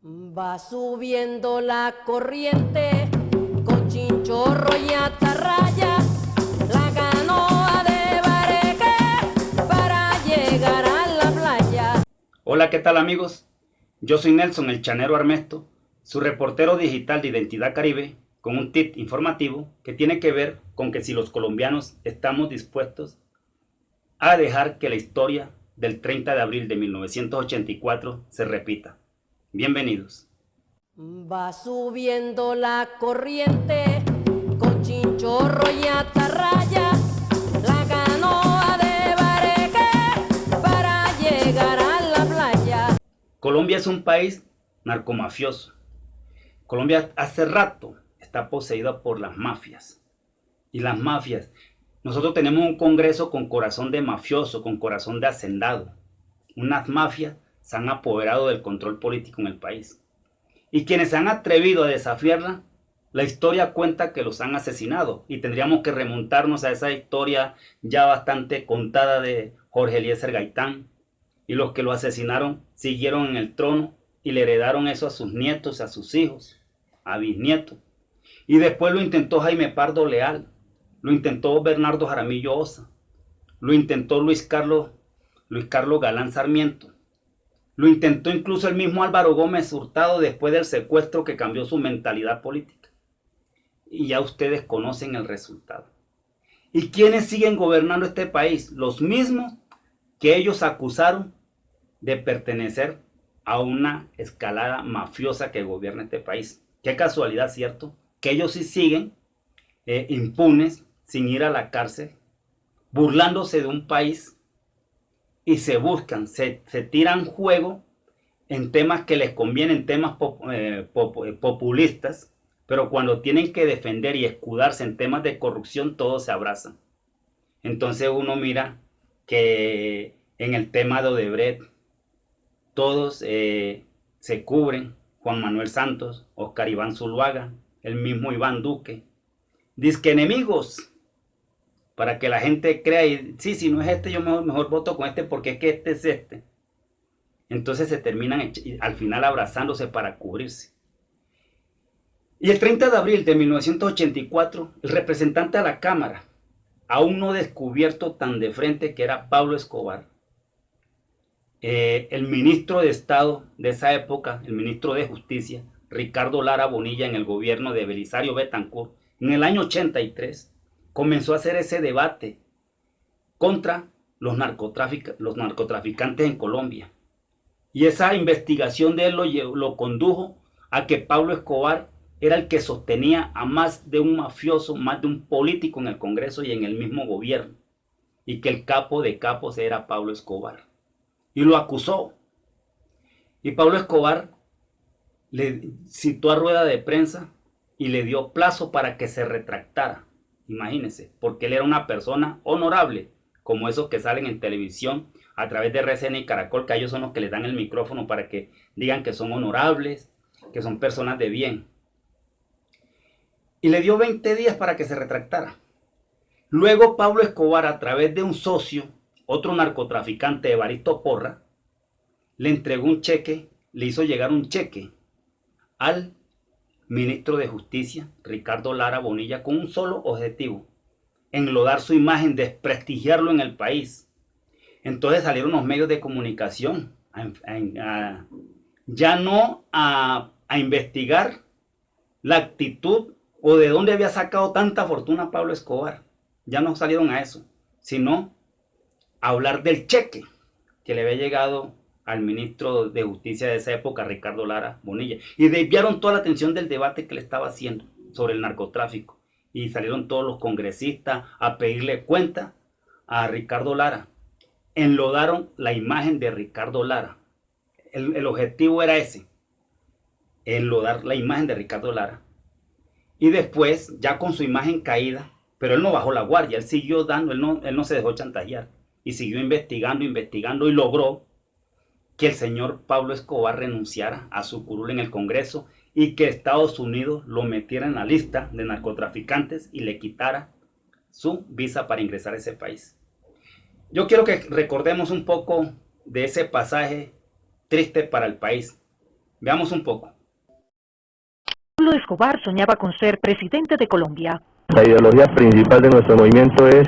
Va subiendo la corriente con chinchorro y atarraya, la canoa de Bareque para llegar a la playa. Hola, ¿qué tal amigos? Yo soy Nelson el Chanero Armesto, su reportero digital de Identidad Caribe, con un tip informativo que tiene que ver con que si los colombianos estamos dispuestos a dejar que la historia del 30 de abril de 1984 se repita. Bienvenidos. Va subiendo la corriente con chinchorro y atarraya, la canoa de Bareque para llegar a la playa. Colombia es un país narcomafioso. Colombia hace rato está poseída por las mafias. Y las mafias, nosotros tenemos un Congreso con corazón de mafioso, con corazón de hacendado. Unas mafias se han apoderado del control político en el país. Y quienes se han atrevido a desafiarla, la historia cuenta que los han asesinado. Y tendríamos que remontarnos a esa historia ya bastante contada de Jorge Eliezer Gaitán. Y los que lo asesinaron siguieron en el trono y le heredaron eso a sus nietos, a sus hijos, a bisnietos. Y después lo intentó Jaime Pardo Leal, lo intentó Bernardo Jaramillo Osa, lo intentó Luis Carlos Galán Sarmiento. Lo intentó incluso el mismo Álvaro Gómez Hurtado después del secuestro que cambió su mentalidad política. Y ya ustedes conocen el resultado. ¿Y quiénes siguen gobernando este país? Los mismos que ellos acusaron de pertenecer a una escalada mafiosa que gobierna este país. Qué casualidad, ¿cierto? Que ellos sí siguen impunes, sin ir a la cárcel, burlándose de un país y se buscan, se tiran juego en temas que les convienen, temas populistas, pero cuando tienen que defender y escudarse en temas de corrupción, todos se abrazan. Entonces uno mira que en el tema de Odebrecht, todos se cubren, Juan Manuel Santos, Oscar Iván Zuluaga, el mismo Iván Duque, dizque enemigos, para que la gente crea y sí, si no es este, yo mejor voto con este porque es que este es este. Entonces se terminan al final abrazándose para cubrirse. Y el 30 de abril de 1984, el representante a la Cámara, aún no descubierto tan de frente que era Pablo Escobar, el ministro de Estado de esa época, el ministro de Justicia, Ricardo Lara Bonilla, en el gobierno de Belisario Betancourt, en el año 83, comenzó a hacer ese debate contra los narcotraficantes en Colombia. Y esa investigación de él lo condujo a que Pablo Escobar era el que sostenía a más de un mafioso, más de un político en el Congreso y en el mismo gobierno. Y que el capo de capos era Pablo Escobar. Y lo acusó. Y Pablo Escobar le citó a rueda de prensa y le dio plazo para que se retractara. Imagínense, porque él era una persona honorable, como esos que salen en televisión a través de RCN y Caracol, que a ellos son los que les dan el micrófono para que digan que son honorables, que son personas de bien. Y le dio 20 días para que se retractara. Luego Pablo Escobar, a través de un socio, otro narcotraficante, Evaristo Porra, le entregó un cheque, le hizo llegar un cheque al ministro de Justicia, Ricardo Lara Bonilla, con un solo objetivo: enlodar su imagen, desprestigiarlo en el país. Entonces salieron los medios de comunicación ya no a investigar la actitud o de dónde había sacado tanta fortuna Pablo Escobar. Ya no salieron a eso, sino a hablar del cheque que le había llegado al ministro de Justicia de esa época, Ricardo Lara Bonilla. Y desviaron toda la atención del debate que le estaba haciendo sobre el narcotráfico. Y salieron todos los congresistas a pedirle cuenta a Ricardo Lara. Enlodaron la imagen de Ricardo Lara. El objetivo era ese: enlodar la imagen de Ricardo Lara. Y después, ya con su imagen caída, pero él no bajó la guardia, él siguió dando, él no se dejó chantajear. Y siguió investigando y logró que el señor Pablo Escobar renunciara a su curul en el Congreso y que Estados Unidos lo metiera en la lista de narcotraficantes y le quitara su visa para ingresar a ese país. Yo quiero que recordemos un poco de ese pasaje triste para el país. Veamos un poco. Pablo Escobar soñaba con ser presidente de Colombia. La ideología principal de nuestro movimiento es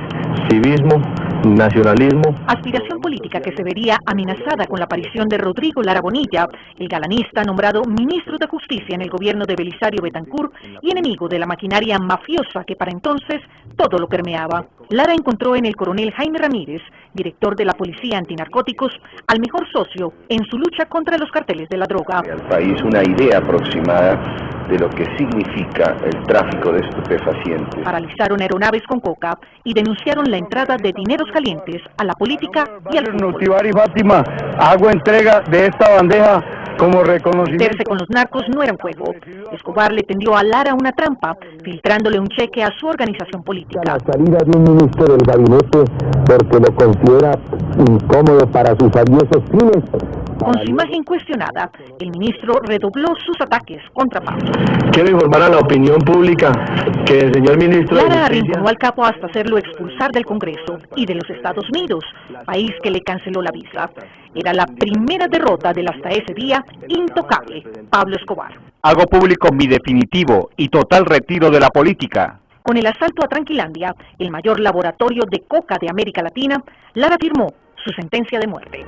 civismo, nacionalismo. Aspiración política que se vería amenazada con la aparición de Rodrigo Lara Bonilla, el galanista nombrado ministro de Justicia en el gobierno de Belisario Betancur y enemigo de la maquinaria mafiosa que para entonces todo lo permeaba. Lara encontró en el coronel Jaime Ramírez, director de la Policía Antinarcóticos, al mejor socio en su lucha contra los carteles de la droga. Al país una idea aproximada de lo que significa el tráfico de estupefacientes. Paralizaron aeronaves con coca y denunciaron la entrada de dineros calientes a la política y al fútbol. Nutivar y Fátima, hago entrega de esta bandeja como reconocimiento. Meterse con los narcos no era un juego. Escobar le tendió a Lara una trampa, filtrándole un cheque a su organización política. La salida de un ministro del gabinete porque lo considera incómodo para sus valiosos fines. Con su imagen cuestionada, el ministro redobló sus ataques contra Pablo. Quiero informar a la opinión pública que el señor ministro Lara arrinconó al capo hasta hacerlo expulsar del Congreso y de los Estados Unidos, país que le canceló la visa. Era la primera derrota del hasta ese día intocable Pablo Escobar. Hago público mi definitivo y total retiro de la política. Con el asalto a Tranquilandia, el mayor laboratorio de coca de América Latina, Lara firmó su sentencia de muerte.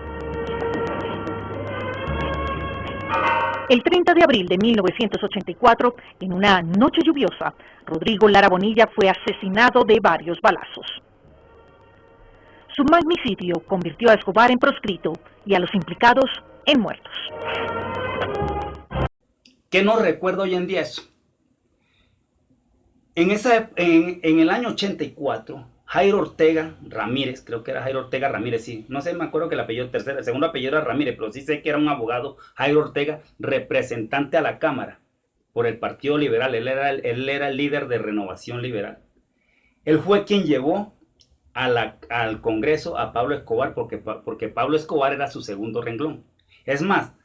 El 30 de abril de 1984, en una noche lluviosa, Rodrigo Lara Bonilla fue asesinado de varios balazos. Su magnicidio convirtió a Escobar en proscrito y a los implicados en muertos. ¿Qué nos recuerda hoy en día eso? En el año 84, Jairo Ortega Ramírez, creo que era Jairo Ortega Ramírez, sí, no sé, me acuerdo que el apellido tercero, el segundo apellido era Ramírez, pero sí sé que era un abogado, Jairo Ortega, representante a la Cámara por el Partido Liberal, él era el líder de Renovación Liberal. Él fue quien llevó al Congreso a Pablo Escobar porque Pablo Escobar era su segundo renglón. Es más,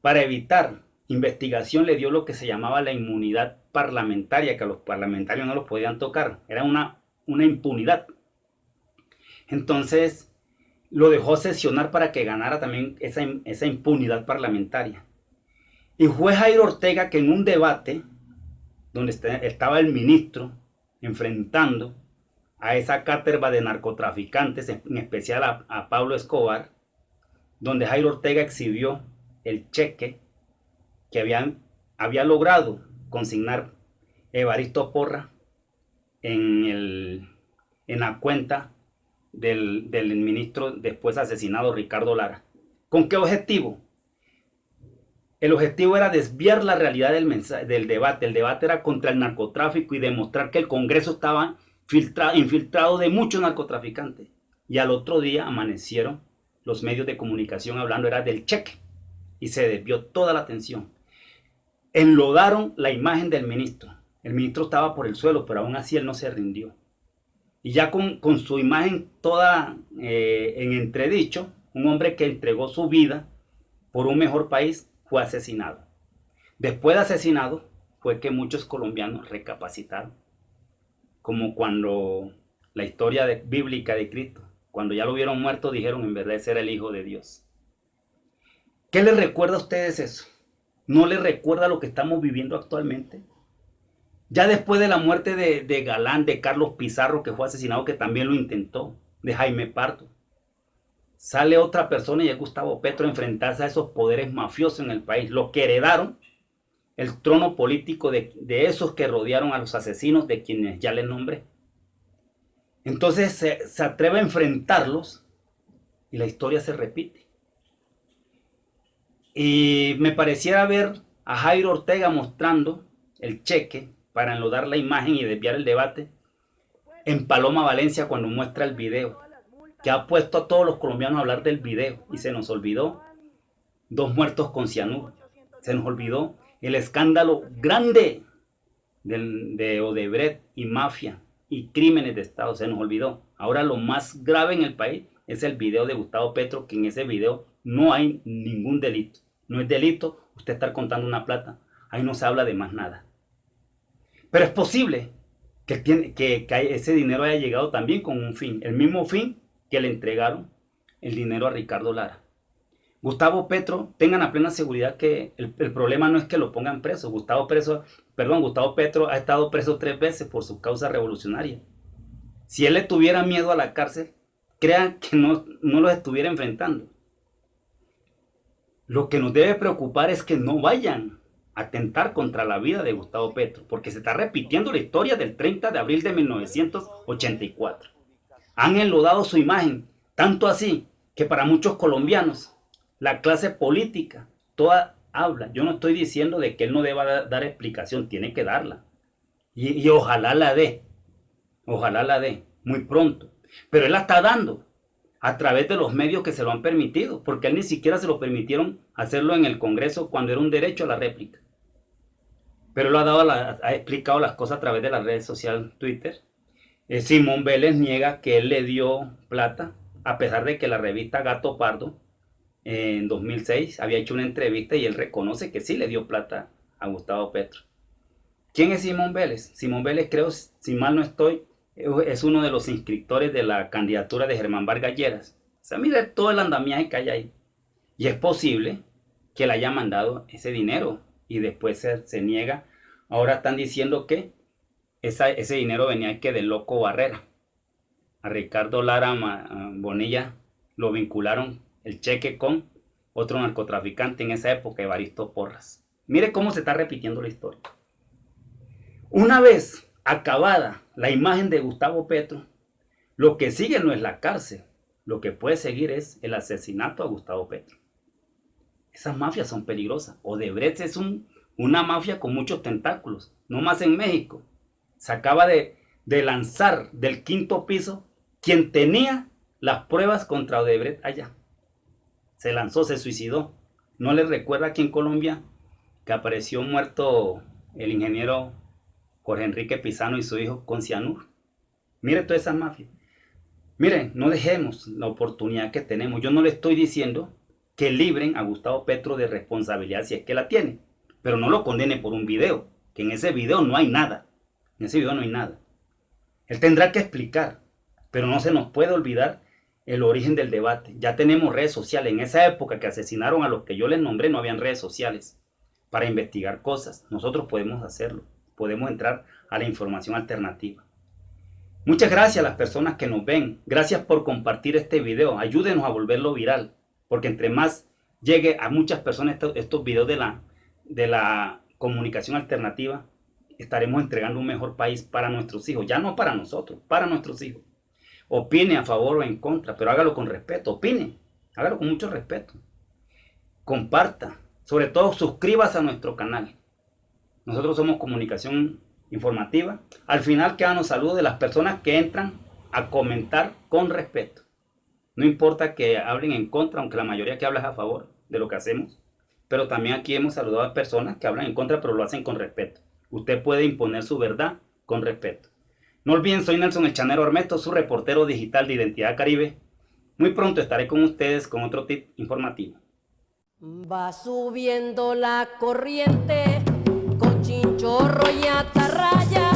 para evitar investigación le dio lo que se llamaba la inmunidad parlamentaria, que a los parlamentarios no los podían tocar, era una impunidad. Entonces lo dejó sesionar para que ganara también esa impunidad parlamentaria. Y fue Jairo Ortega que en un debate donde estaba el ministro enfrentando a esa cátedra de narcotraficantes, en especial a Pablo Escobar, donde Jairo Ortega exhibió el cheque que había logrado consignar Evaristo Porra en la cuenta del ministro después asesinado Ricardo Lara. ¿Con qué objetivo? El objetivo era desviar la realidad del debate. El debate era contra el narcotráfico y demostrar que el Congreso estaba infiltrado de muchos narcotraficantes. Y al otro día amanecieron los medios de comunicación hablando era del cheque y se desvió toda la atención. Enlodaron la imagen del ministro. El ministro estaba por el suelo, pero aún así él no se rindió. Y ya con su imagen toda en entredicho, un hombre que entregó su vida por un mejor país fue asesinado. Después de asesinado fue que muchos colombianos recapacitaron. Como cuando la historia bíblica de Cristo, cuando ya lo vieron muerto, dijeron en verdad ese era el Hijo de Dios. ¿Qué les recuerda a ustedes eso? ¿No les recuerda lo que estamos viviendo actualmente? Ya después de la muerte de Galán, de Carlos Pizarro, que fue asesinado, que también lo intentó, de Jaime Pardo, sale otra persona y es Gustavo Petro a enfrentarse a esos poderes mafiosos en el país, los que heredaron el trono político de esos que rodearon a los asesinos de quienes ya les nombré. Entonces se atreve a enfrentarlos y la historia se repite. Y me pareciera ver a Jairo Ortega mostrando el cheque para enlodar la imagen y desviar el debate en Paloma Valencia cuando muestra el video, que ha puesto a todos los colombianos a hablar del video y se nos olvidó 2 muertos con cianuro, se nos olvidó el escándalo grande de Odebrecht y mafia y crímenes de Estado, se nos olvidó. Ahora lo más grave en el país es el video de Gustavo Petro, que en ese video no hay ningún delito. No es delito usted estar contando una plata, ahí no se habla de más nada. Pero es posible que ese dinero haya llegado también con un fin, el mismo fin que le entregaron el dinero a Ricardo Lara. Gustavo Petro, tengan la plena seguridad que el problema no es que lo pongan preso. Gustavo Petro ha estado preso 3 veces por su causa revolucionaria. Si él le tuviera miedo a la cárcel, crean que no los estuviera enfrentando. Lo que nos debe preocupar es que no vayan a atentar contra la vida de Gustavo Petro, porque se está repitiendo la historia del 30 de abril de 1984. Han enlodado su imagen, tanto así que para muchos colombianos, la clase política, toda habla. Yo no estoy diciendo de que él no deba dar explicación, tiene que darla. Y ojalá la dé, muy pronto. Pero él la está dando a través de los medios que se lo han permitido, porque a él ni siquiera se lo permitieron hacerlo en el Congreso cuando era un derecho a la réplica. Pero él ha explicado las cosas a través de las redes sociales, Twitter. Simón Vélez niega que él le dio plata, a pesar de que la revista Gato Pardo en 2006 había hecho una entrevista y él reconoce que sí le dio plata a Gustavo Petro. ¿Quién es Simón Vélez? Simón Vélez, creo, si mal no estoy, es uno de los inscriptores de la candidatura de Germán Vargas Lleras. O sea, mire todo el andamiaje que hay ahí. Y es posible que le haya mandado ese dinero y después se niega. Ahora están diciendo que ese dinero venía que del Loco Barrera. A Ricardo Lara Bonilla lo vincularon el cheque con otro narcotraficante en esa época, Evaristo Porras. Mire cómo se está repitiendo la historia. Una vez acabada la imagen de Gustavo Petro, lo que sigue no es la cárcel, lo que puede seguir es el asesinato a Gustavo Petro. Esas mafias son peligrosas. Odebrecht es una mafia con muchos tentáculos, no más en México. Se acaba de lanzar del 5º piso quien tenía las pruebas contra Odebrecht allá. Se lanzó, se suicidó. ¿No les recuerda aquí en Colombia que apareció muerto el ingeniero Jorge Enrique Pizano y su hijo con cianuro? Mire todas esas mafias. Miren, no dejemos la oportunidad que tenemos. Yo no le estoy diciendo que libren a Gustavo Petro de responsabilidad si es que la tiene, pero no lo condene por un video, que en ese video no hay nada. En ese video no hay nada. Él tendrá que explicar, pero no se nos puede olvidar el origen del debate. Ya tenemos redes sociales. En esa época que asesinaron a los que yo les nombré, no habían redes sociales para investigar cosas. Nosotros podemos hacerlo. Podemos entrar a la información alternativa. Muchas gracias a las personas que nos ven. Gracias por compartir este video. Ayúdenos a volverlo viral, porque entre más llegue a muchas personas estos videos de la comunicación alternativa, estaremos entregando un mejor país para nuestros hijos. Ya no para nosotros, para nuestros hijos. Opine a favor o en contra, pero hágalo con respeto. Opine, hágalo con mucho respeto. Comparta, sobre todo suscríbase a nuestro canal. Nosotros somos Comunicación Informativa. Al final quedan los saludos de las personas que entran a comentar con respeto. No importa que hablen en contra, aunque la mayoría que habla es a favor de lo que hacemos. Pero también aquí hemos saludado a personas que hablan en contra, pero lo hacen con respeto. Usted puede imponer su verdad con respeto. No olviden, soy Nelson El Chanero Armesto, su reportero digital de Identidad Caribe. Muy pronto estaré con ustedes con otro tip informativo. Va subiendo la corriente con chinchorro y atarraya.